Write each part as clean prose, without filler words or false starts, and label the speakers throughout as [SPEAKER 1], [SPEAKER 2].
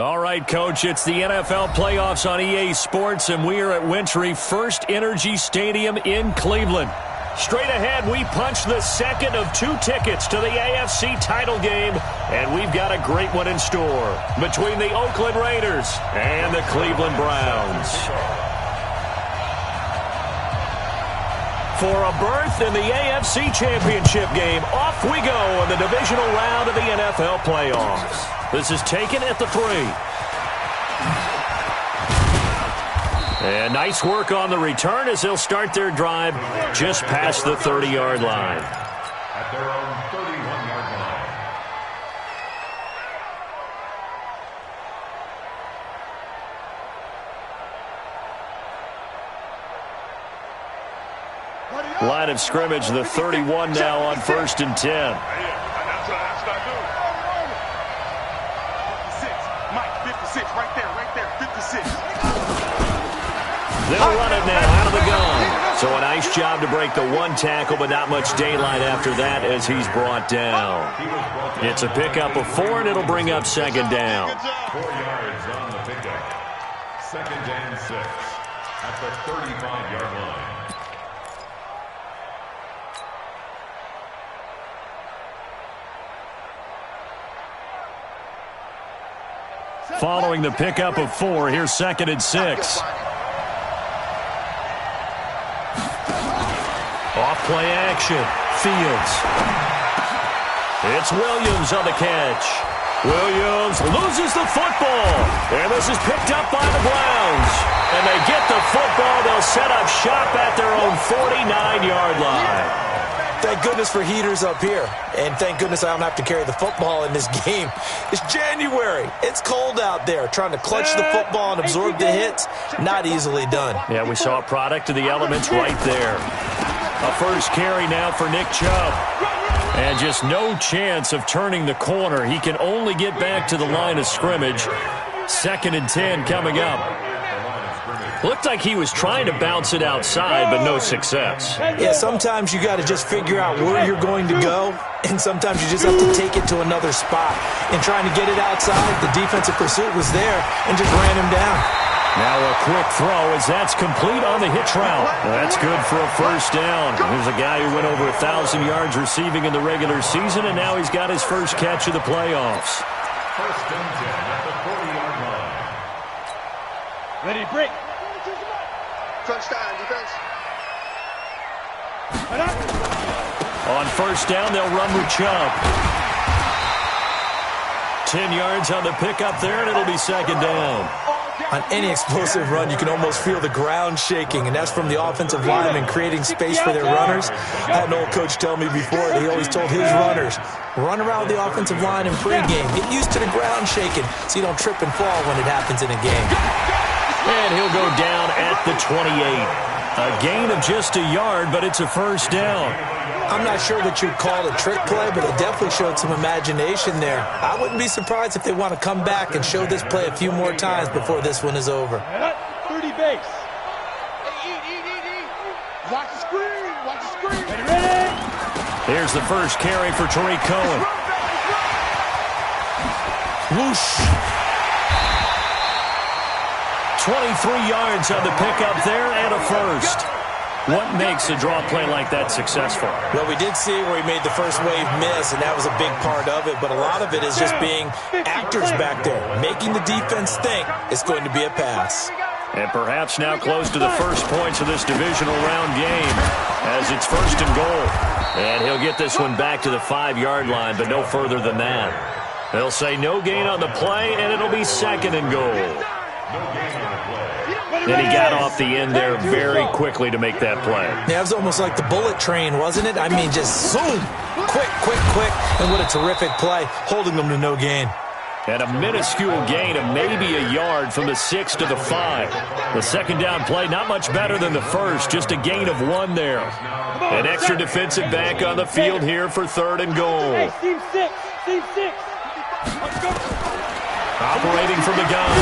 [SPEAKER 1] All right, Coach, it's the NFL playoffs on EA Sports, and we are at Wintry First Energy Stadium in Cleveland. Straight ahead, we punch the second of 2 tickets to the AFC title game, and we've got a great one in store between the Oakland Raiders and the Cleveland Browns. For a berth in the AFC Championship game, off we go in the divisional round of the NFL playoffs. This is taken at the 3. And nice work on the return as they'll start their drive just past the 30-yard line.
[SPEAKER 2] At their own 31-yard
[SPEAKER 1] line. Line of scrimmage, the 31 now on 1st and 10. They'll run it now out of the gun. So a nice job to break the 1 tackle, but not much daylight after that as he's brought down. It's a pickup of 4, and it'll bring up 2nd down.
[SPEAKER 2] 4 yards on the pickup. 2nd and 6 at the 35-yard line.
[SPEAKER 1] Following the pickup of 4, here's 2nd and 6. Off-play action. Fields. It's Williams on the catch. Williams loses the football. And this is picked up by the Browns. And they get the football. They'll set up shop at their own 49-yard line.
[SPEAKER 3] Thank goodness for heaters up here. And thank goodness I don't have to carry the football in this game. It's January. It's cold out there. Trying to clutch the football and absorb the hits, not easily done.
[SPEAKER 1] Yeah, we saw a product of the elements right there. A first carry now for Nick Chubb. And just no chance of turning the corner. He can only get back to the line of scrimmage. 2nd and 10 coming up. Looked like he was trying to bounce it outside, but no success.
[SPEAKER 3] Yeah, sometimes you got to just figure out where you're going to go, and sometimes you just have to take it to another spot. And trying to get it outside, the defensive pursuit was there and just ran him down.
[SPEAKER 1] Now a quick throw as that's complete on the hitch route. That's good for a first down. Here's a guy who went over 1,000 yards receiving in the regular season, and now he's got his first catch of the playoffs.
[SPEAKER 2] 1st and 10 at the 40-yard line.
[SPEAKER 4] Ready to break.
[SPEAKER 5] Touchdown, defense.
[SPEAKER 1] On 1st down, they'll run with Chubb. 10 yards on the pickup there, and it'll be 2nd down.
[SPEAKER 3] On any explosive run, you can almost feel the ground shaking, and that's from the offensive linemen creating space for their runners. I had an old coach tell me before that he always told his runners, run around the offensive line in pregame. Get used to the ground shaking so you don't trip and fall when it happens in a game.
[SPEAKER 1] And he'll go down at the 28. A gain of just a yard, but it's a first down.
[SPEAKER 3] I'm not sure that you'd call it a trick play, but it definitely showed some imagination there. I wouldn't be surprised if they want to come back and show this play a few more times before this one is over.
[SPEAKER 4] 30 base. Watch the screen. Watch the screen. Ready.
[SPEAKER 1] Here's the first carry for Tariq Cohen. Whoosh. 23 yards on the pickup there and a first. What makes a draw play like that successful?
[SPEAKER 3] Well, we did see where he made the first wave miss, and that was a big part of it. But a lot of it is just being actors back there, making the defense think it's going to be a pass.
[SPEAKER 1] And perhaps now close to the first points of this divisional round game as it's 1st and goal. And he'll get this one back to the 5-yard line, but no further than that. They'll say no gain on the play, and it'll be 2nd and goal. And he got off the end there very quickly to make that play.
[SPEAKER 3] Yeah, it was almost like the bullet train, wasn't it? I mean, just zoom, quick, and what a terrific play, holding them to no gain.
[SPEAKER 1] And a minuscule gain of maybe a yard from the 6 to the 5. The 2nd down play, not much better than the first, just a gain of 1 there. An extra defensive back on the field here for 3rd and goal.
[SPEAKER 4] Team 6. Let's go.
[SPEAKER 1] Operating from the gun,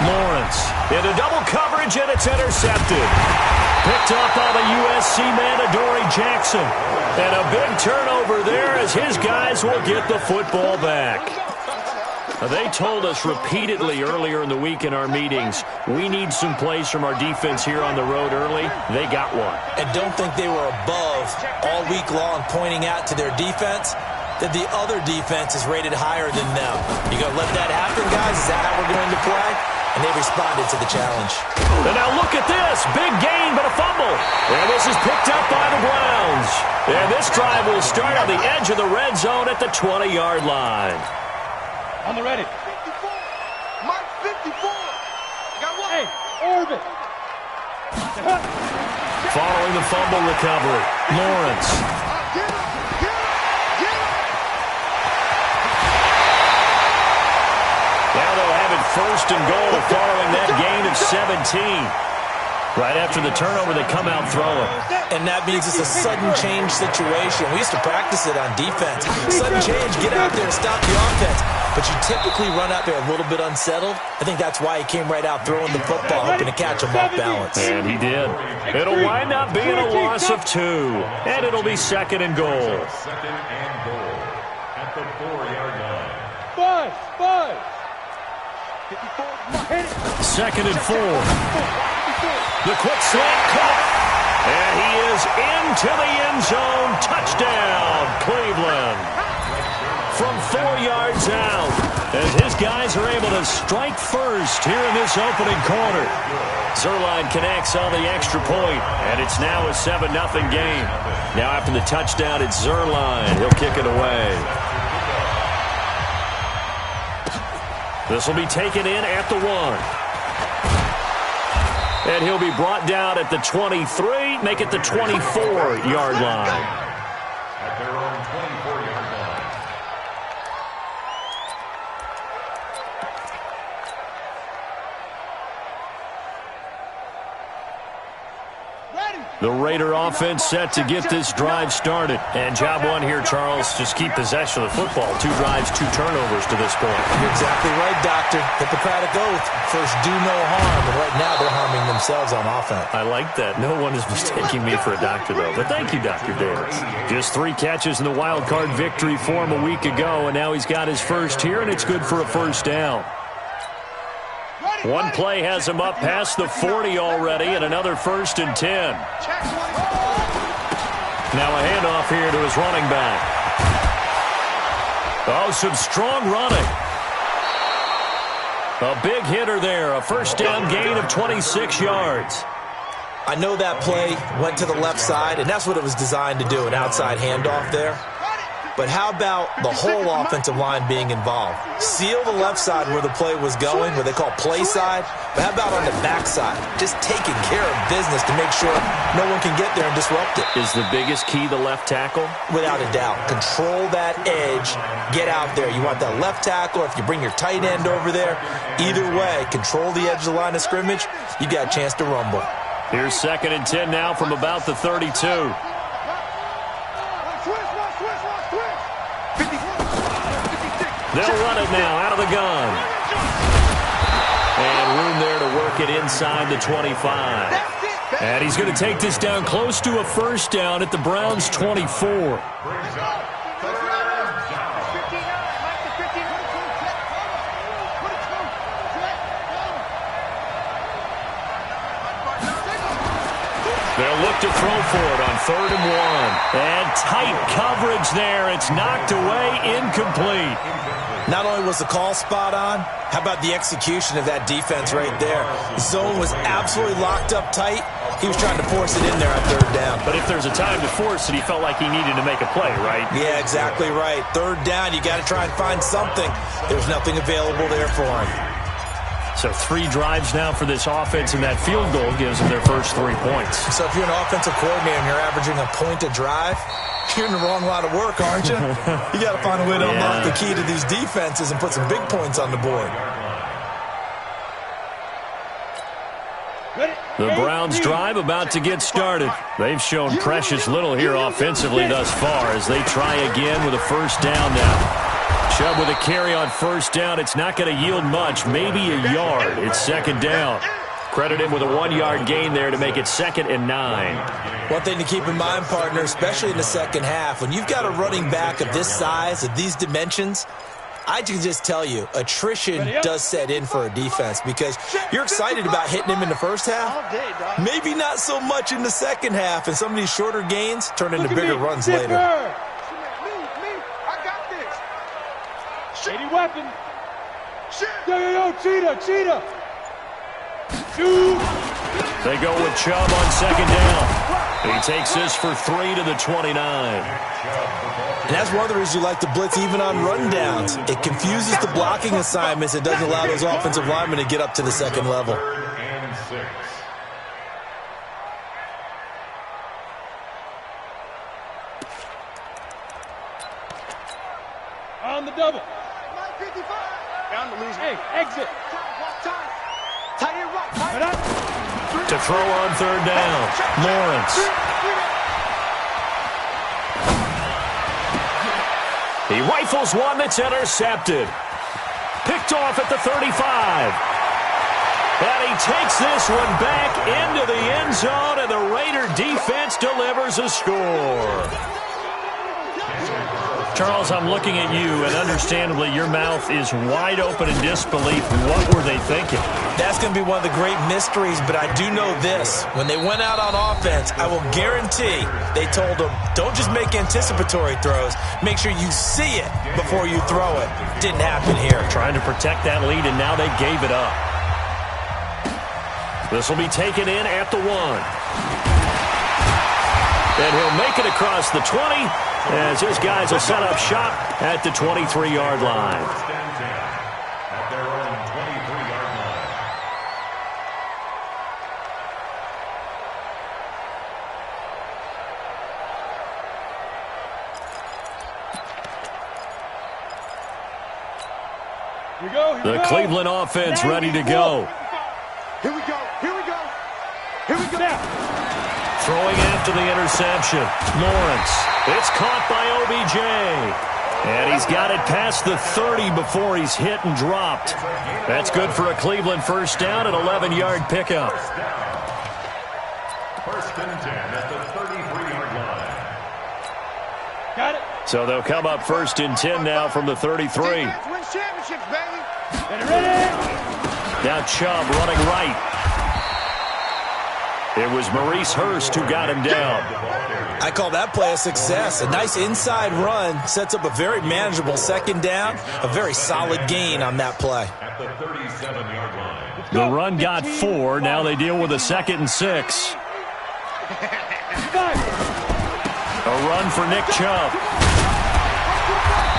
[SPEAKER 1] Lawrence. Into double coverage, and it's intercepted. Picked up by the USC man, Adoree Jackson. And a big turnover there as his guys will get the football back. They told us repeatedly earlier in the week in our meetings, we need some plays from our defense here on the road early. They got one.
[SPEAKER 3] And don't think they were above all week long pointing out to their defense that the other defense is rated higher than them. You going to let that happen, guys? Is that how we're going to play? And they responded to the challenge.
[SPEAKER 1] And now look at this. Big gain, but a fumble. And this is picked up by the Browns. And this drive will start on the edge of the red zone at the 20-yard line.
[SPEAKER 4] On the ready.
[SPEAKER 5] 54. Mike 54. Got one.
[SPEAKER 4] Hey, orbit.
[SPEAKER 1] Following the fumble recovery, Lawrence.
[SPEAKER 5] Get him. Get him. Get him.
[SPEAKER 1] Now they'll have it first and goal following that gain of 17. Right after the turnover, they come out throwing.
[SPEAKER 3] And that means it's a sudden change situation. We used to practice it on defense. Sudden change, get out there and stop the offense. But you typically run out there a little bit unsettled. I think that's why he came right out throwing the football, hoping to catch him off balance.
[SPEAKER 1] And he did. It'll wind up being a loss of 2. And it'll be second and goal.
[SPEAKER 2] Second and goal at the 4-yard line.
[SPEAKER 4] 5.
[SPEAKER 5] 54.
[SPEAKER 4] Hit it.
[SPEAKER 1] Second and 4. The quick slant caught. And he is into the end zone. Touchdown, Cleveland. From 4 yards out, as his guys are able to strike first here in this opening quarter. Zerline connects on the extra point, and it's now a 7-0 game. Now after the touchdown, it's Zerline. He'll kick it away. This will be taken in at the 1. And he'll be brought down at the 23, make it the 24-yard line.
[SPEAKER 2] At their own 24-yard line.
[SPEAKER 1] The Raider offense set to get this drive started. And job one here, Charles, just keep possession of the football. 2 drives, 2 turnovers to this point.
[SPEAKER 3] You're exactly right, Doctor. Hippocratic oath. First, do no harm. And right now, they're harming themselves on offense.
[SPEAKER 1] I like that. No one is mistaking me for a doctor, though. But thank you, Dr. Davis. Just 3 catches in the wild card victory for him a week ago, and now he's got his first here, and it's good for a first down. One play has him up past the 40 already, and another 1st and 10. Now a handoff here to his running back. Oh, some strong running. A big hitter there, a first down gain of 26 yards.
[SPEAKER 3] I know that play went to the left side, and that's what it was designed to do, an outside handoff there. But how about the whole offensive line being involved? Seal the left side where the play was going, where they call play side. But how about on the back side? Just taking care of business to make sure no one can get there and disrupt it.
[SPEAKER 1] Is the biggest key the left tackle?
[SPEAKER 3] Without a doubt. Control that edge. Get out there. You want that left tackle, or if you bring your tight end over there, either way, control the edge of the line of scrimmage, you got a chance to rumble.
[SPEAKER 1] Here's 2nd and 10 now from about the 32. They'll run it now out of the gun. And room there to work it inside the 25. And he's going to take this down close to a first down at the Browns' 24. They'll look to throw for it on 3rd and 1. And tight coverage there. It's knocked away, incomplete.
[SPEAKER 3] Not only was the call spot on, how about the execution of that defense right there? The zone was absolutely locked up tight. He was trying to force it in there on 3rd down.
[SPEAKER 1] But if there's a time to force it, he felt like he needed to make a play, right?
[SPEAKER 3] Yeah, exactly right. 3rd down, you got to try and find something. There's nothing available there for him.
[SPEAKER 1] So 3 drives now for this offense, and that field goal gives them their first 3 points.
[SPEAKER 3] So if you're an offensive coordinator and you're averaging a point a drive, you're in the wrong line of work, aren't you? You got to find a way to unlock the key to these defenses and put some big points on the board.
[SPEAKER 1] The Browns drive about to get started. They've shown precious little here offensively thus far as they try again with a first down now. Chubb with a carry on first down. It's not going to yield much, maybe a yard. It's 2nd down. Credit him with a 1-yard gain there to make it 2nd and 9.
[SPEAKER 3] One thing to keep in mind, partner, especially in the second half, when you've got a running back of this size, of these dimensions, I can just tell you, attrition does set in for a defense because you're excited about hitting him in the first half. Maybe not so much in the second half, and some of these shorter gains turn into bigger runs later.
[SPEAKER 5] Me, I got this.
[SPEAKER 4] Shady weapon.
[SPEAKER 5] Shit.
[SPEAKER 4] Yo, cheetah. Shoot.
[SPEAKER 1] They go with Chubb on second down. He takes this for 3 to the 29.
[SPEAKER 3] And that's one of the reasons you like to blitz even on rundowns. It confuses the blocking assignments. It doesn't allow those offensive linemen to get up to the second level.
[SPEAKER 4] On the double.
[SPEAKER 5] 55.
[SPEAKER 4] Down to lose. Hey, exit.
[SPEAKER 5] Tight end right. Tight end.
[SPEAKER 1] To throw on third down, Lawrence. He rifles one that's intercepted. Picked off at the 35. And he takes this one back into the end zone, and the Raider defense delivers a score. Charles, I'm looking at you, and understandably, your mouth is wide open in disbelief. What were they thinking?
[SPEAKER 3] That's going to be one of the great mysteries, but I do know this. When they went out on offense, I will guarantee they told them, don't just make anticipatory throws. Make sure you see it before you throw it. Didn't happen here.
[SPEAKER 1] Trying to protect that lead, and now they gave it up. This will be taken in at the 1. And he'll make it across the 20. As his guys will set up shop at the 23-yard line.
[SPEAKER 2] At their own 23-yard line.
[SPEAKER 4] Here we go.
[SPEAKER 1] The Cleveland offense ready to go.
[SPEAKER 5] Here we go.
[SPEAKER 4] Now.
[SPEAKER 1] Throwing after the interception. Lawrence. It's caught by OBJ. And he's got it past the 30 before he's hit and dropped. That's good for a Cleveland first down, an 11-yard pickup.
[SPEAKER 2] First and 10 at the 33-yard line.
[SPEAKER 4] Got it.
[SPEAKER 1] So they'll come up first and 10 now from the 33.
[SPEAKER 5] Defense wins championships, baby.
[SPEAKER 4] Ready.
[SPEAKER 1] Now Chubb running right. It was Maurice Hurst who got him down.
[SPEAKER 3] I call that play a success. A nice inside run sets up a very manageable second down. A very solid gain on that play.
[SPEAKER 2] At the 37-yard line.
[SPEAKER 1] The run got 4. Now they deal with a 2nd and 6. A run for Nick Chubb.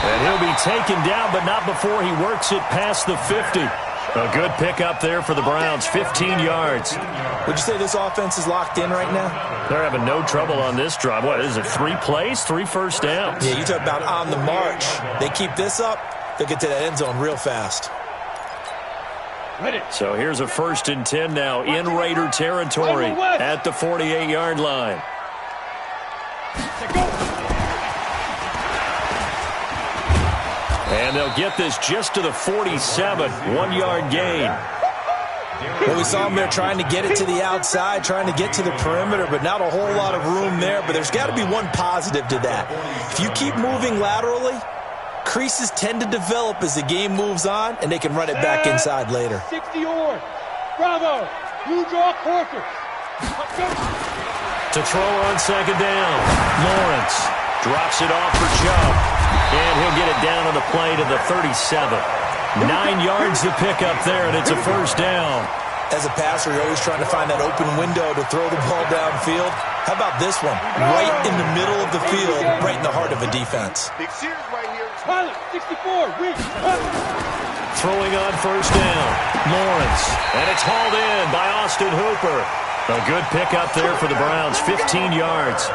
[SPEAKER 1] And he'll be taken down, but not before he works it past the 50. A good pickup there for the Browns, 15 yards.
[SPEAKER 3] Would you say this offense is locked in right now?
[SPEAKER 1] They're having no trouble on this drive. What is it, 3 plays, 3 first downs?
[SPEAKER 3] Yeah, you talk about on the march. They keep this up, they'll get to that end zone real fast.
[SPEAKER 4] Ready.
[SPEAKER 1] So here's a first and 10 now in Raider territory at the 48-yard line. And they'll get this just to the 47, 1-yard gain.
[SPEAKER 3] Well, we saw them there trying to get it to the outside, trying to get to the perimeter, but not a whole lot of room there. But there's got to be one positive to that. If you keep moving laterally, creases tend to develop as the game moves on, and they can run it back inside later.
[SPEAKER 4] 60 orange. Bravo. Blue draw quarter.
[SPEAKER 1] To throw on second down, Lawrence drops it off for Chubb. And he'll get it down on the play to the 37. 9 yards to pick up there, and it's a first down.
[SPEAKER 3] As a passer, you're always trying to find that open window to throw the ball downfield. How about this one? Right in the middle of the field, right in the heart of a defense.
[SPEAKER 5] Big series right here.
[SPEAKER 4] Pilot, 64.
[SPEAKER 1] Throwing on first down, Lawrence. And it's hauled in by Austin Hooper. A good pickup there for the Browns, 15 yards.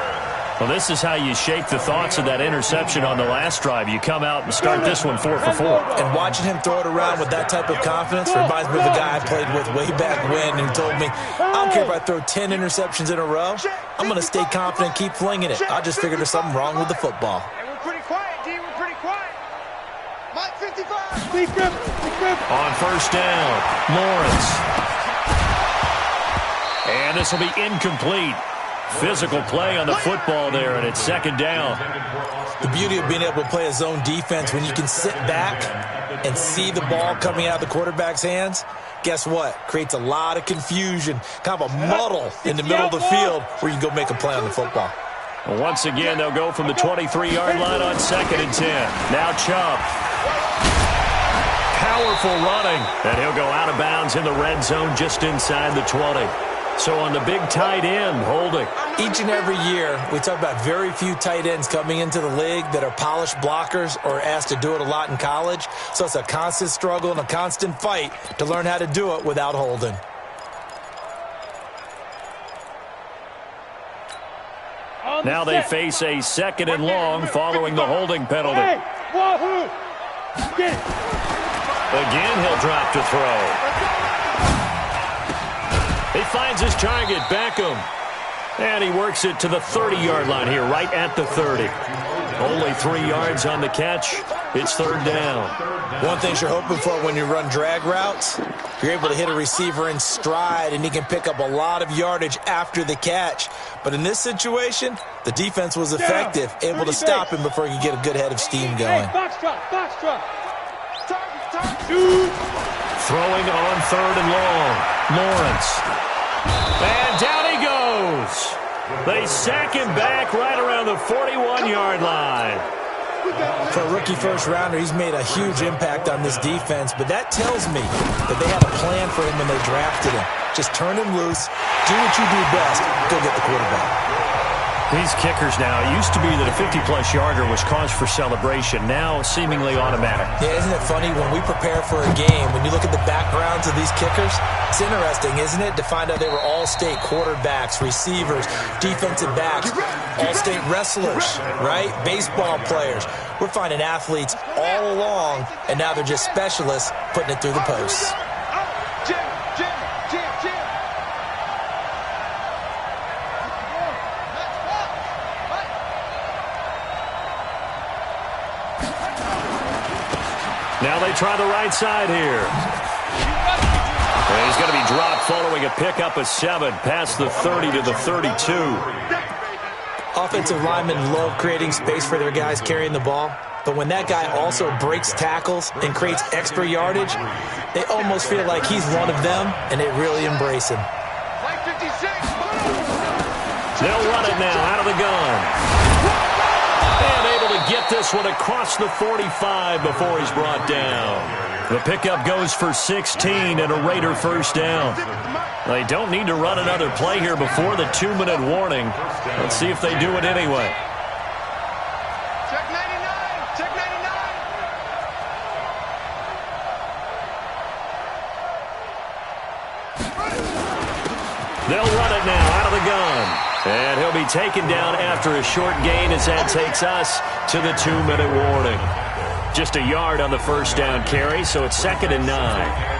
[SPEAKER 1] Well, this is how you shake the thoughts of that interception on the last drive. You come out and start this one 4 for 4.
[SPEAKER 3] And watching him throw it around with that type of confidence reminds me of a guy I played with way back when who told me, I don't care if I throw 10 interceptions in a row. I'm going to stay confident, keep flinging it. I just figured there's something wrong with the football.
[SPEAKER 5] And we're pretty quiet, D. We're pretty quiet. Mike 55.
[SPEAKER 4] Big grip.
[SPEAKER 1] On first down, Lawrence. And this will be incomplete. Physical play on the football there, and it's second down.
[SPEAKER 3] The beauty of being able to play a zone defense, when you can sit back and see the ball coming out of the quarterback's hands, guess what? Creates a lot of confusion, kind of a muddle in the middle of the field where you can go make a play on the football.
[SPEAKER 1] Well, once again, they'll go from the 23-yard line on 2nd and 10. Now Chubb. Powerful running, and he'll go out of bounds in the red zone just inside the 20. So on the big tight end, holding.
[SPEAKER 3] Each and every year, we talk about very few tight ends coming into the league that are polished blockers or asked to do it a lot in college. So it's a constant struggle and a constant fight to learn how to do it without holding.
[SPEAKER 1] Now they face a 2nd and long following the holding penalty. Again, he'll drop to throw. He finds his target, Beckham. And he works it to the 30-yard line here, right at the 30. Only 3 yards on the catch. It's 3rd down.
[SPEAKER 3] One thing you're hoping for when you run drag routes, you're able to hit a receiver in stride, and he can pick up a lot of yardage after the catch. But in this situation, the defense was effective, able to stop him before he could get a good head of steam going.
[SPEAKER 1] Throwing on 3rd and long. Lawrence. And down he goes. They sack him back right around the 41-yard line.
[SPEAKER 3] For a rookie first-rounder, he's made a huge impact on this defense, but that tells me that they had a plan for him when they drafted him. Just turn him loose, do what you do best, go get the quarterback.
[SPEAKER 1] These kickers now, it used to be that a 50-plus yarder was cause for celebration. Now, seemingly automatic.
[SPEAKER 3] Yeah, isn't it funny? When we prepare for a game, when you look at the backgrounds of these kickers, it's interesting, isn't it, to find out they were all-state quarterbacks, receivers, defensive backs, all-state wrestlers, right? Baseball players. We're finding athletes all along, and now they're just specialists putting it through the posts.
[SPEAKER 1] Now they try the right side here. And he's going to be dropped following a pickup of 7 past the 30 to the 32.
[SPEAKER 3] Offensive linemen love creating space for their guys carrying the ball, but when that guy also breaks tackles and creates extra yardage, they almost feel like he's one of them, and they really embrace him.
[SPEAKER 1] They'll run it now out of the gun. And able to get this one across the 45 before he's brought down. The pickup goes for 16 and a Raider first down. They don't need to run another play here before the 2-minute warning. Let's see if they do it anyway.
[SPEAKER 5] Check 99. Check 99.
[SPEAKER 1] They'll run it now out of the gun. And he'll be taken down after a short gain as that takes us to the 2-minute warning. Just a yard on the first down carry, so it's 2nd and 9.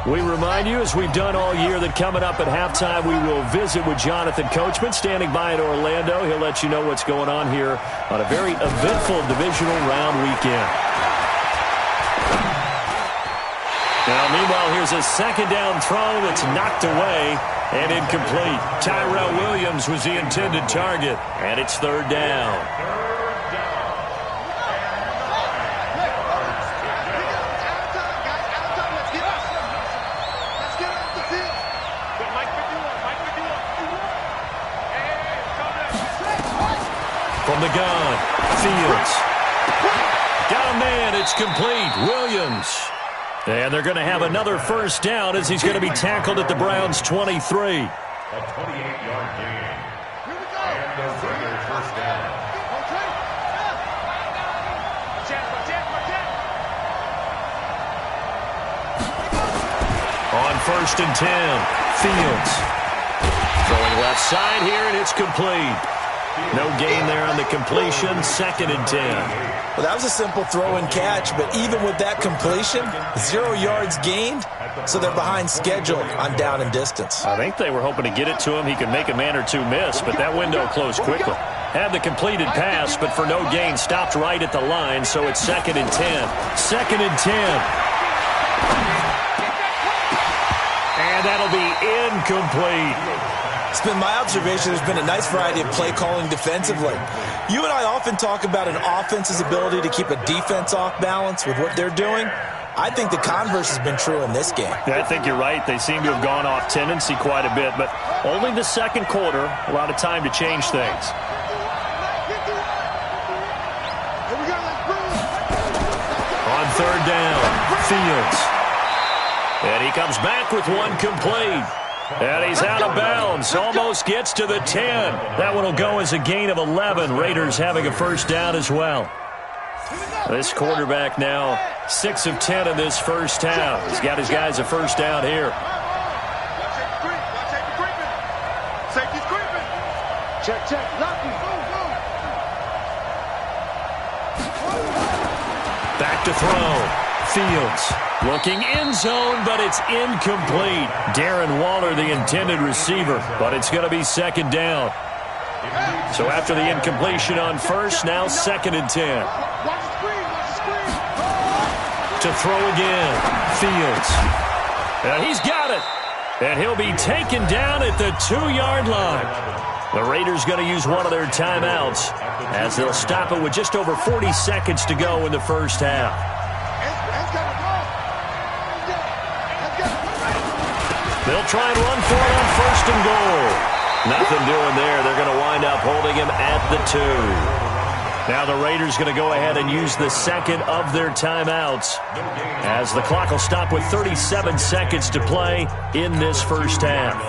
[SPEAKER 1] We remind you, as we've done all year, that coming up at halftime, we will visit with Jonathan Coachman, standing by in Orlando. He'll let you know what's going on here on a very eventful divisional round weekend. Now, meanwhile, here's a 2nd down throw that's knocked away and incomplete. Tyrell Williams was the intended target, and it's 3rd down. From the gun, Fields. Got a man, it's complete. Williams. And they're going to have another first down as he's going to be tackled at the Browns' 23.
[SPEAKER 2] A 28-yard gain. And the Raider first down.
[SPEAKER 1] On 1st and 10, Fields. Throwing left side here, and it's complete. No gain there on the completion, 2nd and 10.
[SPEAKER 3] Well, that was a simple throw and catch, but even with that completion, 0 yards gained, so they're behind schedule on down and distance.
[SPEAKER 1] I think they were hoping to get it to him. He could make a man or two miss, but that window closed quickly. Had the completed pass, but for no gain, stopped right at the line, so it's 2nd and 10. 2nd and 10. And And that'll be incomplete.
[SPEAKER 3] It's been my observation there's been a nice variety of play calling defensively. You and I often talk about an offense's ability to keep a defense off balance with what they're doing. I think the converse has been true in this game.
[SPEAKER 1] I think you're right. They seem to have gone off tendency quite a bit, but only the second quarter, a lot of time to change things. On third down, Fields. And he comes back with one complete. And he's out of bounds. Almost gets to the 10. That one will go as a gain of 11. Raiders having a first down as well. This quarterback now 6 of 10 in this first half. He's got his guys a first down here.
[SPEAKER 4] Check, check.
[SPEAKER 1] Back to throw. Fields looking end zone, but it's incomplete. Darren Waller, the intended receiver, but it's going to be second down. So after the incompletion on first, now second and 10. To throw again, Fields. And he's got it. And he'll be taken down at the 2-yard line. The Raiders going to use one of their timeouts as they'll stop it with just over 40 seconds to go in the first half. They'll try and run for it on first and goal. Nothing doing there. They're going to wind up holding him at the 2. Now the Raiders going to go ahead and use the second of their timeouts as the clock will stop with 37 seconds to play in this first half.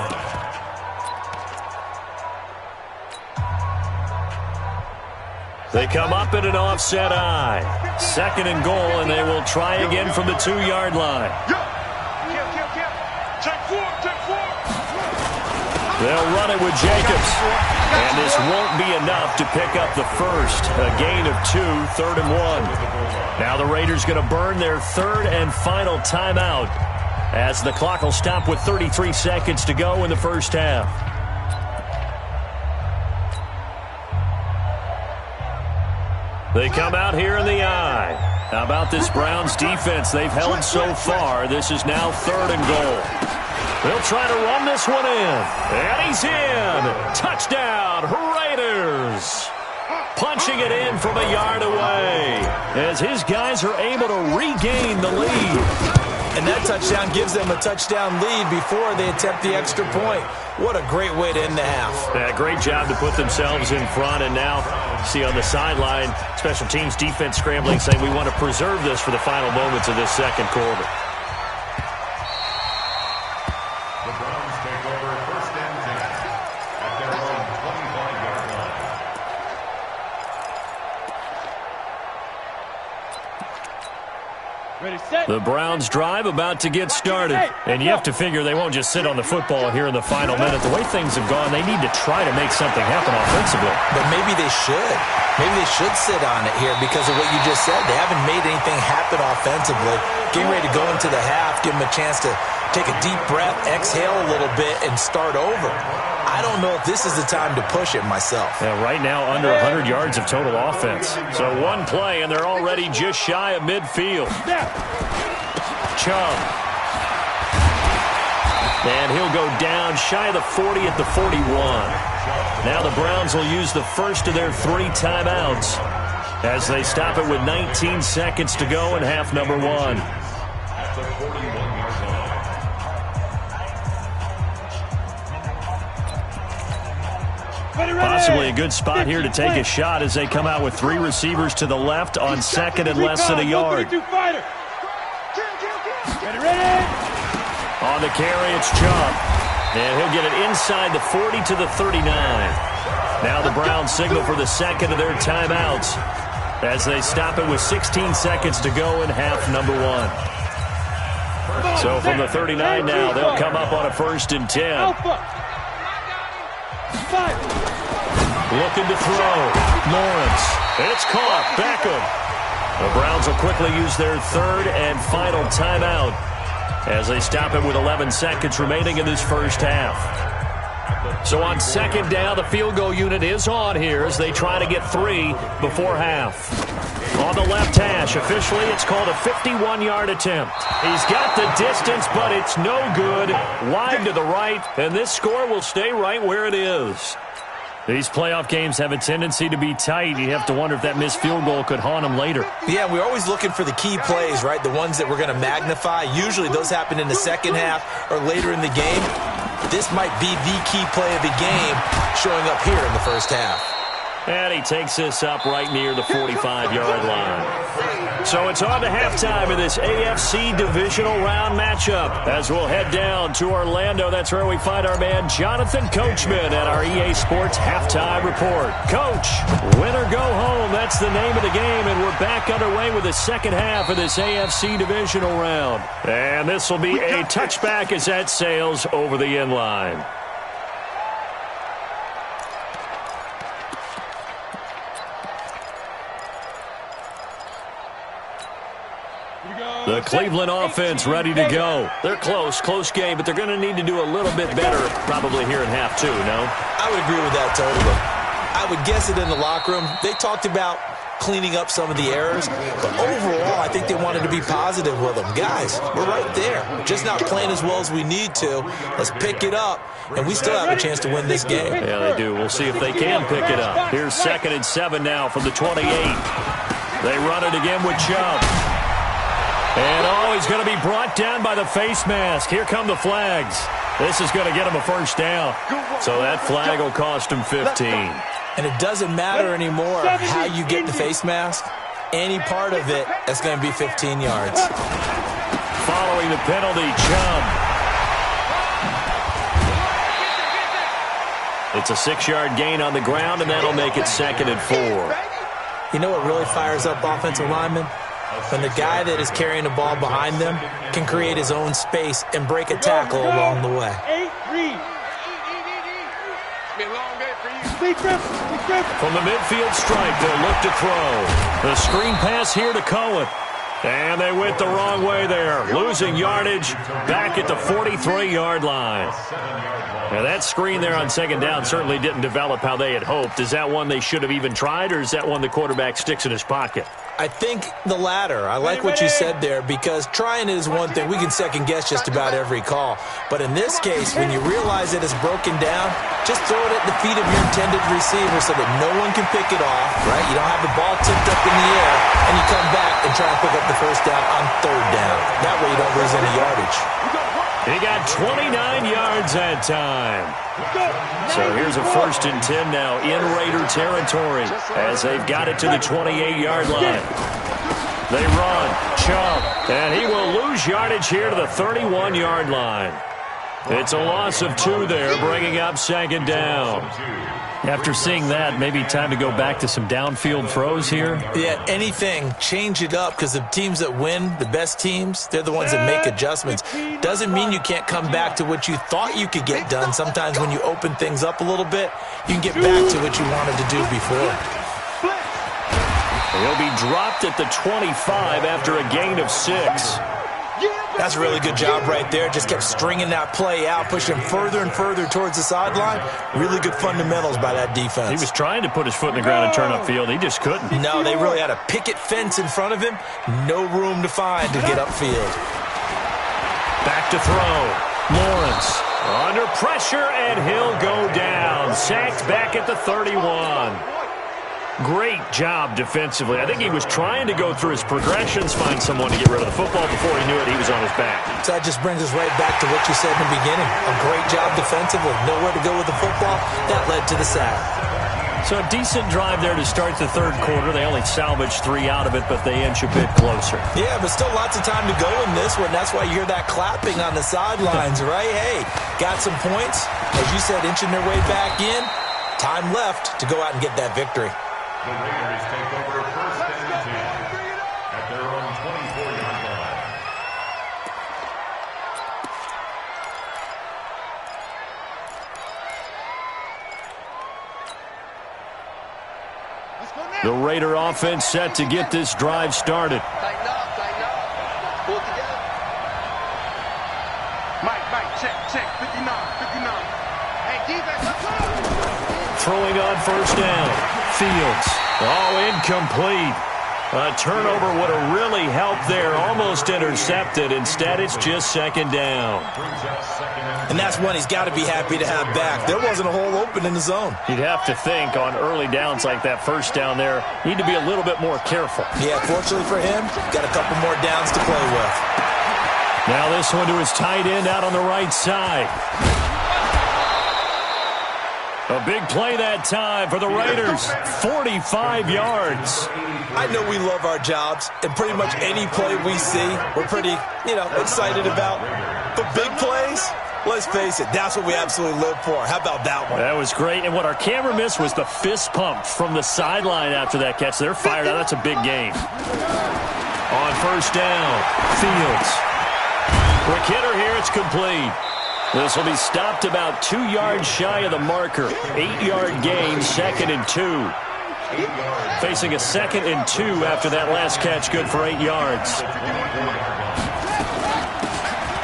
[SPEAKER 1] They come up in an offset eye. Second and goal, and they will try again from the 2-yard line. They'll run it with Jacobs. And this won't be enough to pick up the first. A gain of 2, 3rd and 1. Now the Raiders going to burn their third and final timeout as the clock will stop with 33 seconds to go in the first half. They come out here in the eye. How about this Browns defense they've held so far? This is now 3rd and goal. They'll try to run this one in. And he's in. Touchdown, Raiders. Punching it in from a yard away as his guys are able to regain the lead.
[SPEAKER 3] And that touchdown gives them a touchdown lead before they attempt the extra point. What a great way to end the half.
[SPEAKER 1] Yeah, great job to put themselves in front. And now, see on the sideline, special teams defense scrambling, saying we want to preserve this for the final moments of this second quarter.
[SPEAKER 2] The Browns take over first and 10 at their own 25-yard line.
[SPEAKER 4] Ready, set.
[SPEAKER 1] The Browns drive about to get started. And you have to figure they won't just sit on the football here in the final minute. The way things have gone, they need to try to make something happen offensively.
[SPEAKER 3] But maybe they should. Maybe they should sit on it here because of what you just said. They haven't made anything happen offensively. Getting ready to go into the half, give them a chance to take a deep breath, exhale a little bit, and start over. I don't know if this is the time to push it myself.
[SPEAKER 1] Yeah, right now under 100 yards of total offense. So one play, and they're already just shy of midfield. Chubb. And he'll go down shy of the 40 at the 41. Now the Browns will use the first of their 3 timeouts as they stop it with 19 seconds to go in half number 1.
[SPEAKER 2] At the 41-yard line.
[SPEAKER 1] Possibly a good spot here to take a shot as they come out with 3 receivers to the left on second and less than a yard. On the carry, it's Chubb. And he'll get it inside the 40 to the 39. Now the Browns signal for the second of their timeouts as they stop it with 16 seconds to go in half number 1. So from the 39 now, they'll come up on a 1st and 10. Looking to throw. Lawrence. It's caught. Beckham. The Browns will quickly use their 3rd and final timeout as they stop it with 11 seconds remaining in this first half. So on second down, the field goal unit is on here as they try to get 3 before half. On the left hash, officially it's called a 51-yard attempt. He's got the distance, but it's no good. Wide to the right, and this score will stay right where it is. These playoff games have a tendency to be tight. You have to wonder if that missed field goal could haunt them later.
[SPEAKER 3] Yeah, we're always looking for the key plays, right? The ones that we're going to magnify. Usually those happen in the second half or later in the game. This might be the key play of the game showing up here in the first half.
[SPEAKER 1] And he takes this up right near the 45-yard line. So it's on to halftime of this AFC divisional round matchup. As we'll head down to Orlando, that's where we find our man Jonathan Coachman at our EA Sports Halftime Report. Coach, win or go home, that's the name of the game, and we're back underway with the second half of this AFC divisional round. And this will be a touchback as that sails over the end line. The Cleveland offense ready to go. They're close game, but they're going to need to do a little bit better probably here in half 2, no?
[SPEAKER 3] I would agree with that totally. I would guess it in the locker room. They talked about cleaning up some of the errors, but overall, I think they wanted to be positive with them. Guys, we're right there. Just not playing as well as we need to. Let's pick it up, and we still have a chance to win this game.
[SPEAKER 1] Yeah, they do. We'll see if they can pick it up. Here's 2nd and 7 now from the 28. They run it again with Chubb. And, he's going to be brought down by the face mask. Here come the flags. This is going to get him a first down. So that flag will cost him 15.
[SPEAKER 3] And it doesn't matter anymore how you get the face mask. Any part of it, that's going to be 15 yards.
[SPEAKER 1] Following the penalty, Chubb. It's a 6-yard gain on the ground, and that'll make it 2nd and 4.
[SPEAKER 3] You know what really fires up offensive linemen? When the guy that is carrying the ball behind them can create his own space and break a tackle along the way.
[SPEAKER 1] From the midfield stripe, they'll look to throw. The screen pass here to Cohen. And they went the wrong way there. Losing yardage back at the 43-yard line. Now that screen there on 2nd down certainly didn't develop how they had hoped. Is that one they should have even tried, or is that one the quarterback sticks in his pocket?
[SPEAKER 3] I think the latter. I like what you said there, because trying is one thing. We can second-guess just about every call. But in this case, when you realize that it's broken down, just throw it at the feet of your intended receiver so that no one can pick it off, right? You don't have the ball tipped up in the air, and you come back and try and pick up the first down on 3rd down. That way you don't lose any yardage.
[SPEAKER 1] He got 29 yards that time. So here's a 1st and 10 now in Raider territory as they've got it to the 28-yard line. They run, Chubb, and he will lose yardage here to the 31-yard line. It's a loss of 2 there, bringing up 2nd down. After seeing that, maybe time to go back to some downfield throws here?
[SPEAKER 3] Yeah, anything. Change it up, because the teams that win, the best teams, they're the ones that make adjustments. Doesn't mean you can't come back to what you thought you could get done. Sometimes when you open things up a little bit, you can get back to what you wanted to do before.
[SPEAKER 1] He'll be dropped at the 25 after a gain of 6.
[SPEAKER 3] That's a really good job right there. Just kept stringing that play out, pushing further and further towards the sideline. Really good fundamentals by that defense.
[SPEAKER 1] He was trying to put his foot in the ground and turn upfield. He just couldn't.
[SPEAKER 3] No, they really had a picket fence in front of him. No room to find to get upfield.
[SPEAKER 1] Back to throw. Lawrence under pressure, and he'll go down. Sacked back at the 31. Great job defensively. I think he was trying to go through his progressions, find someone to get rid of the football. Before he knew it, he was on his back.
[SPEAKER 3] So that just brings us right back to what you said in the beginning. A great job defensively. Nowhere to go with the football. That led to the sack.
[SPEAKER 1] So a decent drive there to start the 3rd quarter. They only salvaged 3 out of it, but they inch a bit closer.
[SPEAKER 3] Yeah, but still lots of time to go in this one. That's why you hear that clapping on the sidelines, right? Hey, got some points. As you said, inching their way back in. Time left to go out and get that victory.
[SPEAKER 2] The Raiders take over 1st and 10 at their own 24-yard line.
[SPEAKER 1] The Raider offense set to get this drive started.
[SPEAKER 5] Tighten up, tighten up. Pull it together. Mike, check, 59. Hey,
[SPEAKER 1] Throwing on first down. Fields. Oh, incomplete. A turnover would have really helped there. Almost intercepted. Instead, it's just second down.
[SPEAKER 3] And that's one he's got to be happy to have back. There wasn't a hole open in the zone.
[SPEAKER 1] You'd have to think on early downs like that first down there, need to be a little bit more careful.
[SPEAKER 3] Yeah, fortunately for him, got a couple more downs to play with.
[SPEAKER 1] Now this one to his tight end out on the right side. A big play that time for the Raiders. 45 yards.
[SPEAKER 3] I know we love our jobs, and pretty much any play we see, we're pretty, excited about. But big plays, let's face it, that's what we absolutely live for. How about that one?
[SPEAKER 1] That was great, and what our camera missed was the fist pump from the sideline after that catch. They're fired out. That's a big gain. On first down, Fields. For a kidder here, it's complete. This will be stopped about 2 yards shy of the marker. 8-yard gain, 2nd and 2. Facing a 2nd and 2 after that last catch, good for 8 yards.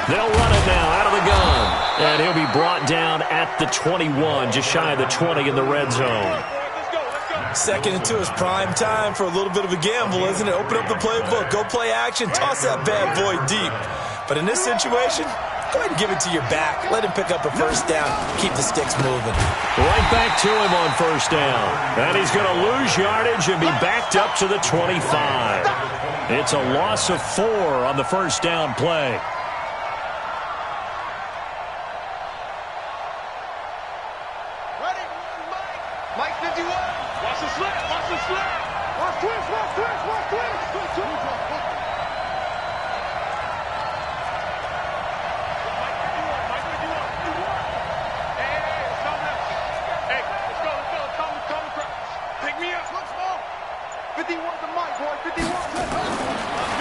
[SPEAKER 1] They'll run it now out of the gun. And he'll be brought down at the 21, just shy of the 20 in the red zone.
[SPEAKER 3] 2nd and 2 is prime time for a little bit of a gamble, isn't it? Open up the playbook, go play action, toss that bad boy deep. But in this situation, go ahead and give it to your back. Let him pick up a first down. Keep the sticks moving.
[SPEAKER 1] Right back to him on first down. And he's going to lose yardage and be backed up to the 25. It's a loss of 4 on the first down play.
[SPEAKER 5] Ready? Mike 51. Watch the slip. Watch the slip. Watch twist. Watch twist. Watch twist.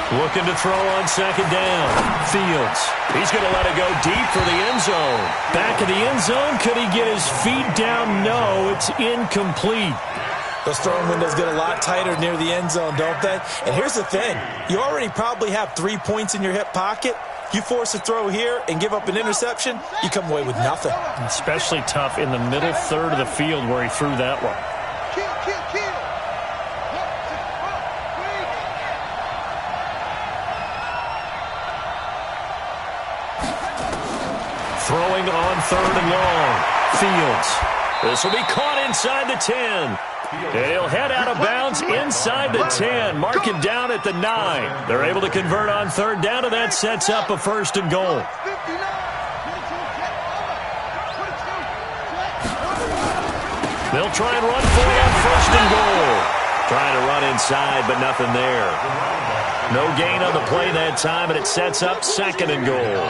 [SPEAKER 1] Looking to throw on second down. Fields. He's going to let it go deep for the end zone. Back of the end zone. Could he get his feet down? No, it's incomplete.
[SPEAKER 3] Those throwing windows get a lot tighter near the end zone, don't they? And here's the thing. You already probably have 3 points in your hip pocket. You force a throw here and give up an interception, you come away with nothing.
[SPEAKER 1] Especially tough in the middle third of the field where he threw that one. Throwing on 3rd and long. Fields. This will be caught inside the 10. And he'll head out of bounds inside the 10. Mark him down at the 9. They're able to convert on 3rd down, and that sets up a 1st and goal. They'll try and run for it on 1st and goal. Trying to run inside, but nothing there. No gain on the play that time, and it sets up 2nd and goal.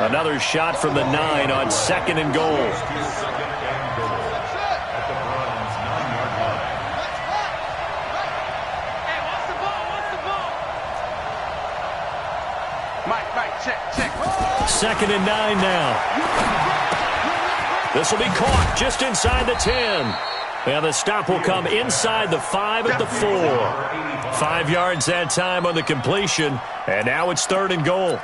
[SPEAKER 1] Another shot from the 9 on 2nd and goal.
[SPEAKER 5] Check.
[SPEAKER 1] 2nd and 9 now. This will be caught just inside the 10. And the stop will come inside the 5 at the 4. 5 yards that time on the completion. And now it's 3rd and goal.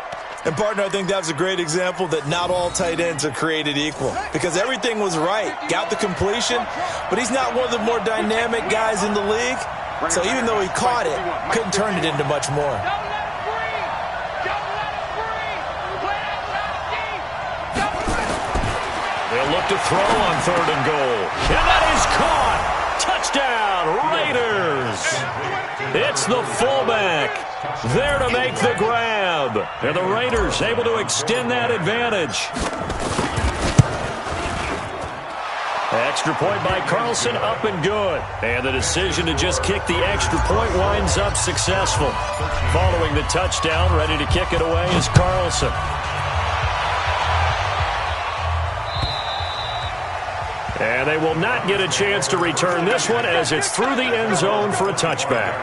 [SPEAKER 3] And, partner, I think that was a great example that not all tight ends are created equal. Because everything was right. Got the completion, but he's not one of the more dynamic guys in the league. So even though he caught it, couldn't turn it into much more.
[SPEAKER 1] They'll look to throw on 3rd and goal. And that is caught. Touchdown, Raiders. It's the fullback there to make the grab. And the Raiders able to extend that advantage. Extra point by Carlson, up and good. And the decision to just kick the extra point winds up successful. Following the touchdown, ready to kick it away is Carlson. And they will not get a chance to return this one as it's through the end zone for a touchback.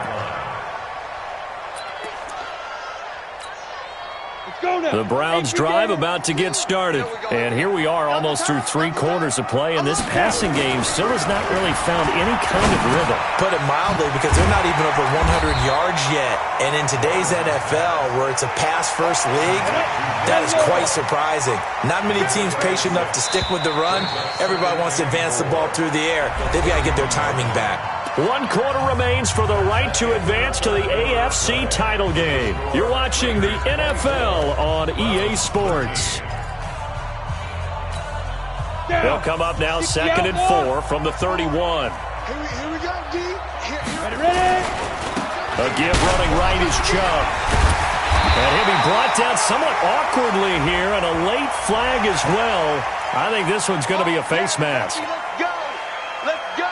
[SPEAKER 4] Let's go
[SPEAKER 1] The Browns drive about to get started. And here we are almost through 3 quarters of play, and this passing game still has not really found any kind of rhythm.
[SPEAKER 3] Put it mildly, because they're not even over 100 yards yet. And in today's NFL, where it's a pass-first league, that is quite surprising. Not many teams patient enough to stick with the run. Everybody wants to advance the ball through the air. They've got to get their timing back.
[SPEAKER 1] 1 quarter remains for the right to advance to the AFC title game. You're watching the NFL on EA Sports. They'll come up now 2nd and 4 from the 31.
[SPEAKER 5] Here we go, D.
[SPEAKER 4] Ready?
[SPEAKER 1] A give running right is Chubb. And he'll be brought down somewhat awkwardly here, and a late flag as well. I think this one's going to be a face mask.
[SPEAKER 5] Let's go. Let's go.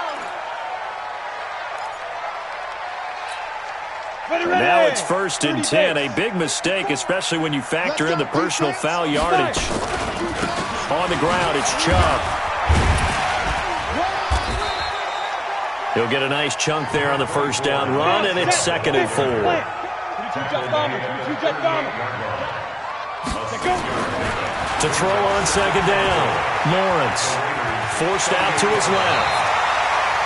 [SPEAKER 1] Now it's 1st and 10. A big mistake, especially when you factor in the personal foul yardage. On the ground, it's Chubb. He'll get a nice chunk there on the first down run, and it's 2nd and 4. To throw on 2nd down. Lawrence forced out to his left.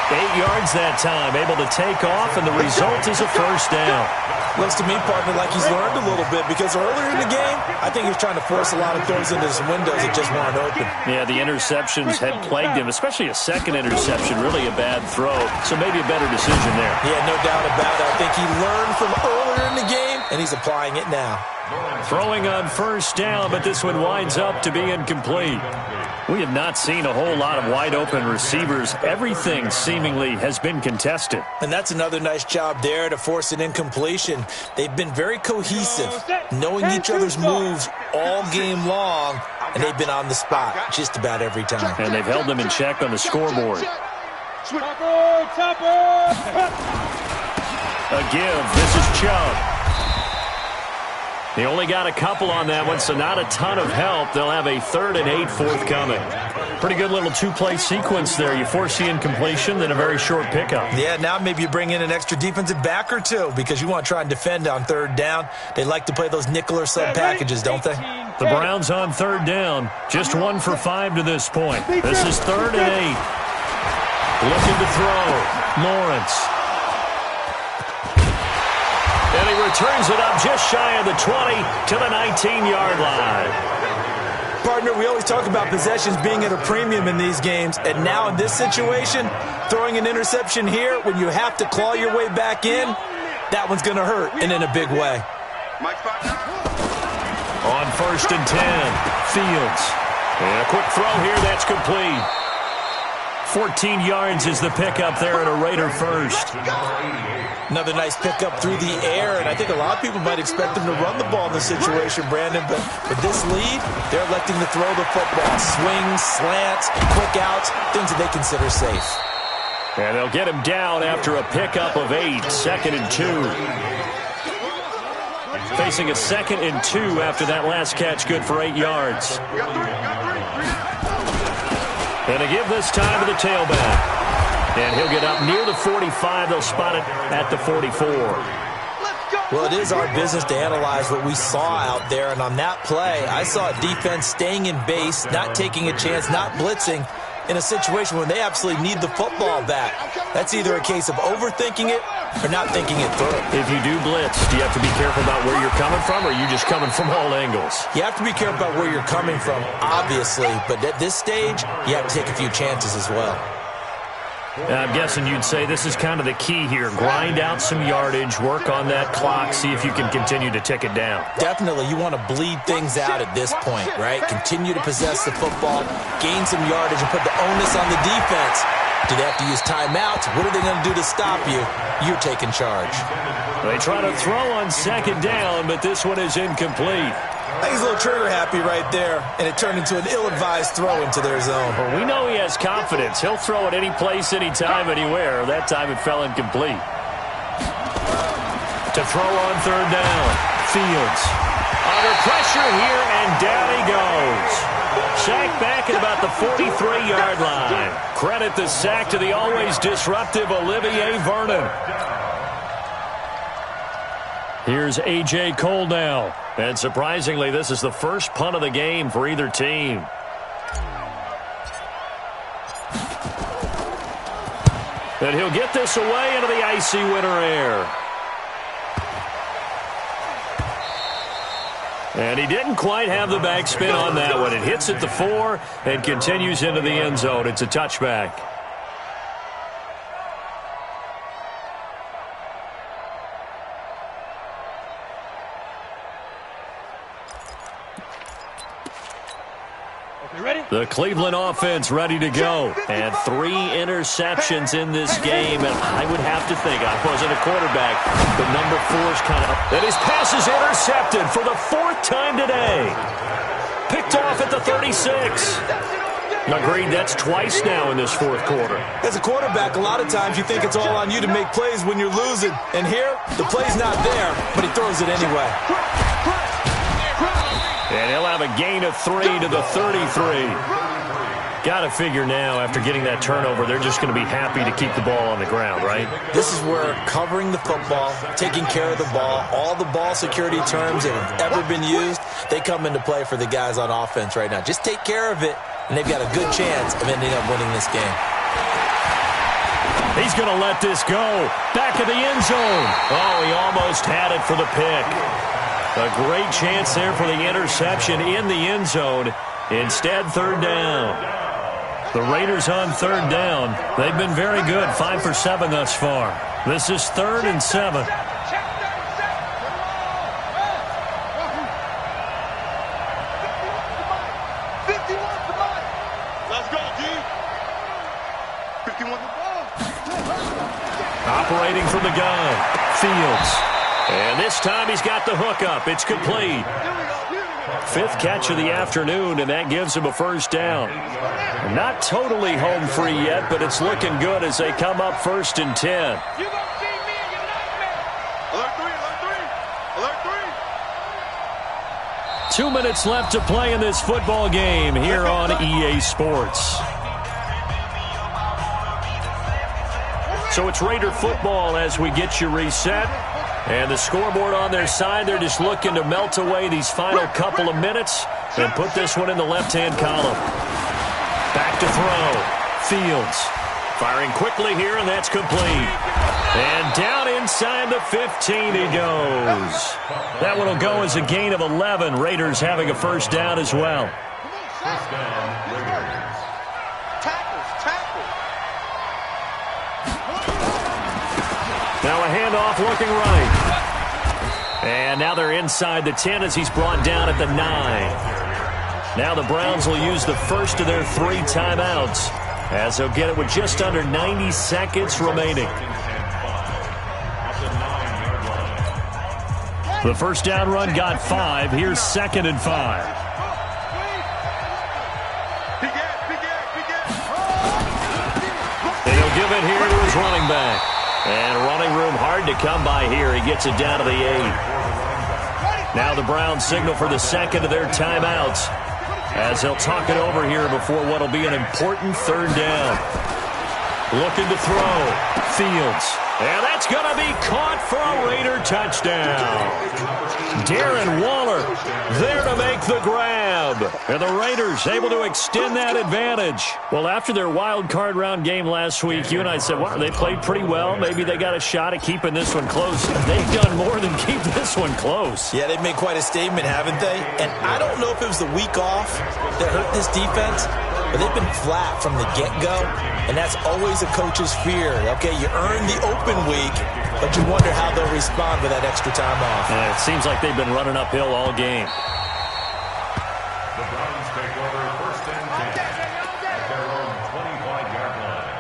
[SPEAKER 1] 8 yards that time, able to take off, and the result is a first down.
[SPEAKER 3] Looks to me, partner, like he's learned a little bit, because earlier in the game, I think he was trying to force a lot of throws into some windows that just weren't open.
[SPEAKER 1] Yeah, the interceptions had plagued him, especially a second interception, really a bad throw, so maybe a better decision there.
[SPEAKER 3] Yeah, no doubt about it. I think he learned from earlier in the game, and he's applying it now.
[SPEAKER 1] Throwing on first down, but this one winds up to be incomplete. We have not seen a whole lot of wide-open receivers. Everything seemingly has been contested.
[SPEAKER 3] And that's another nice job there to force an incompletion. They've been very cohesive, knowing each other's moves all game long, and they've been on the spot just about every time.
[SPEAKER 1] And they've held them in check on the scoreboard. A give. This is Chubb. They only got a couple on that one, so not a ton of help. They'll have a 3rd and 8 forthcoming. Pretty good little 2-play sequence there. You force the incompletion, then a very short pickup.
[SPEAKER 3] Yeah, now maybe you bring in an extra defensive back or two, because you want to try and defend on 3rd down. They like to play those nickel or sub packages, don't they?
[SPEAKER 1] The Browns on 3rd down. Just 1 for 5 to this point. This is 3rd and 8. Looking to throw. Lawrence. And he returns it up just shy of the 20 to the 19-yard line.
[SPEAKER 3] Partner, we always talk about possessions being at a premium in these games, and now in this situation, throwing an interception here when you have to claw your way back in, that one's going to hurt, and in a big way.
[SPEAKER 1] On 1st and 10, Fields. And a quick throw here, that's complete. 14 yards is the pickup there at a Raider first.
[SPEAKER 3] Another nice pickup through the air, and I think a lot of people might expect them to run the ball in this situation, Brandon, but with this lead, they're electing to throw the football. Swings, slants, quick outs, things that they consider safe.
[SPEAKER 1] And they'll get him down after a pickup of 8, 2nd and 2. Facing a 2nd and 2 after that last catch, good for 8 yards. And a give this time to the tailback. And he'll get up near the 45. They'll spot it at the 44.
[SPEAKER 3] Well, it is our business to analyze what we saw out there. And on that play, I saw a defense staying in base, not taking a chance, not blitzing in a situation where they absolutely need the football back. That's either a case of overthinking it or not thinking it through.
[SPEAKER 1] If you do blitz, do you have to be careful about where you're coming from, or are you just coming from all angles?
[SPEAKER 3] You have to be careful about where you're coming from, obviously. But at this stage, you have to take a few chances as well.
[SPEAKER 1] I'm guessing you'd say this is kind of the key here. Grind out some yardage, work on that clock, see if you can continue to tick it down.
[SPEAKER 3] Definitely. You want to bleed things out at this point, right? Continue to possess the football, gain some yardage, and put the onus on the defense. Do they have to use timeouts? What are they going to do to stop you? You're taking charge.
[SPEAKER 1] They try to throw on 2nd down, but this one is incomplete.
[SPEAKER 3] I think he's a little trigger happy right there, and it turned into an ill-advised throw into their zone.
[SPEAKER 1] Well, we know he has confidence. He'll throw it any place, anytime, anywhere. That time it fell incomplete. To throw on 3rd down. Fields. Under pressure here, and down he goes. Sacked back at about the 43-yard line. Credit the sack to the always disruptive Olivier Vernon. Here's A.J. Cole now. And surprisingly, this is the first punt of the game for either team. And he'll get this away into the icy winter air. And he didn't quite have the backspin on that one. It hits at the 4 and continues into the end zone. It's a touchback. The Cleveland offense ready to go. And 3 interceptions in this game. And I would have to think, I wasn't a quarterback, but number 4's kind of... And his pass is intercepted for the 4th time today. Picked off at the 36. Agreed, that's twice now in this 4th quarter.
[SPEAKER 3] As a quarterback, a lot of times you think it's all on you to make plays when you're losing. And here, the play's not there, but he throws it anyway.
[SPEAKER 1] And he'll have a gain of 3 to the 33. Got to figure now, after getting that turnover, they're just going to be happy to keep the ball on the ground, right?
[SPEAKER 3] This is where covering the football, taking care of the ball, all the ball security terms that have ever been used, they come into play for the guys on offense right now. Just take care of it, and they've got a good chance of ending up winning this game.
[SPEAKER 1] He's going to let this go. Back of the end zone. Oh, he almost had it for the pick. A great chance there for the interception in the end zone. Instead, 3rd down. The Raiders on 3rd down. They've been very good, 5 for 7 thus far. This is 3rd and 7.
[SPEAKER 5] Let's go, D. 51 the ball.
[SPEAKER 1] Operating from the gun. Fields. And this time he's got the hook up. It's complete. 5th catch of the afternoon, and that gives him a 1st down. Not totally home free yet, but it's looking good as they come up 1st and 10.
[SPEAKER 5] You gonna see me in your nightmare. Alert 3.
[SPEAKER 1] 2 minutes left to play in this football game here on EA Sports. So it's Raider football as we get you reset. And the scoreboard on their side, they're just looking to melt away these final couple of minutes and put this one in the left-hand column. Back to throw. Fields firing quickly here, and that's complete. And down inside the 15 he goes. That one will go as a gain of 11. Raiders having a 1st down as well.
[SPEAKER 2] First down, Raiders.
[SPEAKER 5] Tackle.
[SPEAKER 1] Now a handoff looking right. And now they're inside the 10 as he's brought down at the 9. Now the Browns will use the first of their 3 timeouts as they'll get it with just under 90 seconds remaining. The 1st down run got 5. Here's 2nd and 5. And he'll give it here to his running back. And running room hard to come by here. He gets it down to the 8. Now the Browns signal for the 2nd of their timeouts as they'll talk it over here before what will be an important 3rd down. Looking to throw. Fields. And that's going to be caught for a Raider touchdown. Darren Waller there to make the grab. And the Raiders able to extend that advantage. Well, after their wild card round game last week, you and I said, wow, they played pretty well. Maybe they got a shot at keeping this one close. They've done more than keep this one close.
[SPEAKER 3] Yeah, they've made quite a statement, haven't they? And I don't know if it was the week off that hurt this defense, but they've been flat from the get-go, and that's always a coach's fear. Okay, you earn the open week, but you wonder how they'll respond with that extra time off.
[SPEAKER 1] Yeah, it seems like they've been running uphill all game.
[SPEAKER 2] The Browns take over 1st and 10 at their own 25-yard line.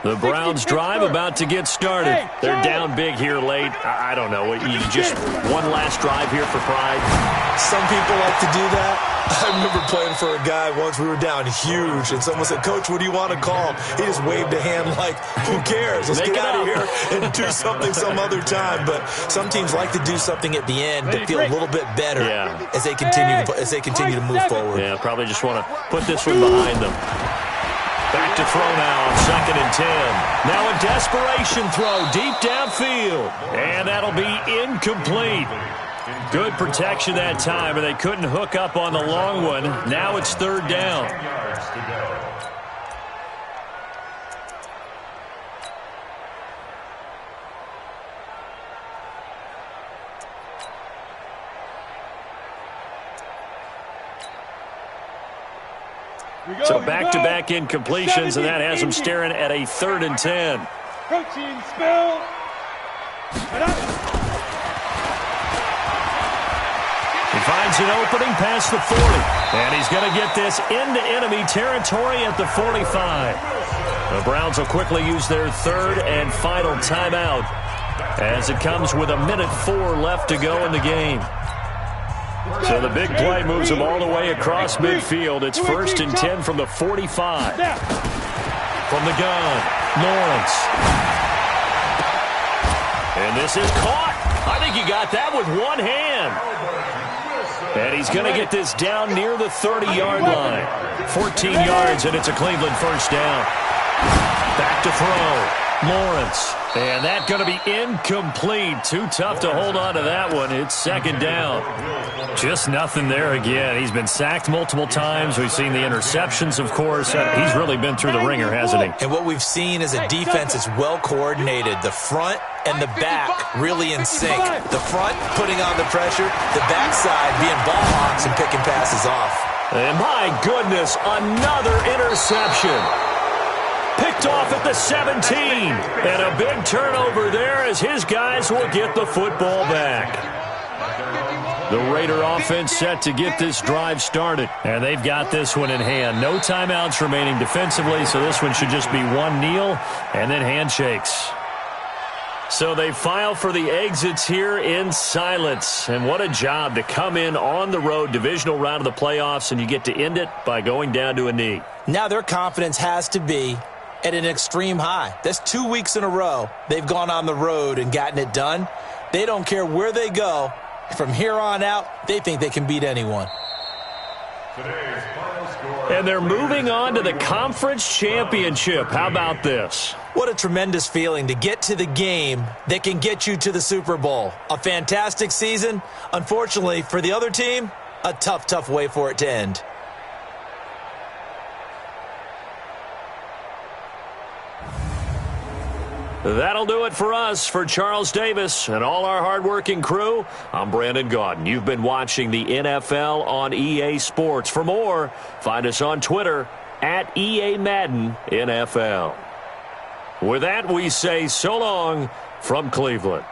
[SPEAKER 1] The Browns drive about to get started. They're down big here late. I don't know. You just one last drive here for pride.
[SPEAKER 3] Some people like to do that. I remember playing for a guy once. We were down huge, and someone said, "Coach, what do you want to call?" He just waved a hand like, "Who cares? Let's get out of here and do something some other time." But some teams like to do something at the end to feel a little bit better as they continue to move forward.
[SPEAKER 1] Yeah, probably just want to put this one behind them. Back to throw now on 2nd and 10. Now a desperation throw deep downfield. And that'll be incomplete. Good protection that time, and they couldn't hook up on the long one. Now it's 3rd down. So back-to-back incompletions, and that has them staring at a 3rd and 10.
[SPEAKER 4] Protein spill.
[SPEAKER 1] He finds an opening past the 40, and he's going to get this into enemy territory at the 45. The Browns will quickly use their 3rd and final timeout as it comes with 1:04 left to go in the game. So the big play moves them all the way across midfield. It's 1st and 10 from the 45. From the gun, Lawrence. And this is caught. I think he got that with one hand. And he's going to get this down near the 30-yard line. 14 yards, and it's a Cleveland 1st down. Back to throw, Lawrence. And that's going to be incomplete. Too tough to hold on to that one. It's 2nd down. Just nothing there again. He's been sacked multiple times. We've seen the interceptions, of course. He's really been through the ringer, hasn't he?
[SPEAKER 3] And what we've seen is a defense that's well coordinated. The front and the back really in sync. The front putting on the pressure, the backside being ball hawks and picking passes off.
[SPEAKER 1] And my goodness, another interception. Picked off at the 17. And a big turnover there as his guys will get the football back. The Raider offense set to get this drive started. And they've got this one in hand. No timeouts remaining defensively, so this one should just be one kneel and then handshakes. So they file for the exits here in silence. And what a job to come in on the road, divisional round of the playoffs, and you get to end it by going down to a knee.
[SPEAKER 3] Now their confidence has to be at an extreme high. That's 2 weeks in a row they've gone on the road and gotten it done. They don't care where they go. From here on out, they think they can beat anyone.
[SPEAKER 1] And they're moving on to the conference championship. How about this?
[SPEAKER 3] What a tremendous feeling to get to the game that can get you to the Super Bowl. A fantastic season. Unfortunately, for the other team, a tough, tough way for it to end.
[SPEAKER 1] That'll do it for us. For Charles Davis and all our hardworking crew, I'm Brandon Gaudin. You've been watching the NFL on EA Sports. For more, find us on Twitter at EA Madden NFL. With that, we say so long from Cleveland.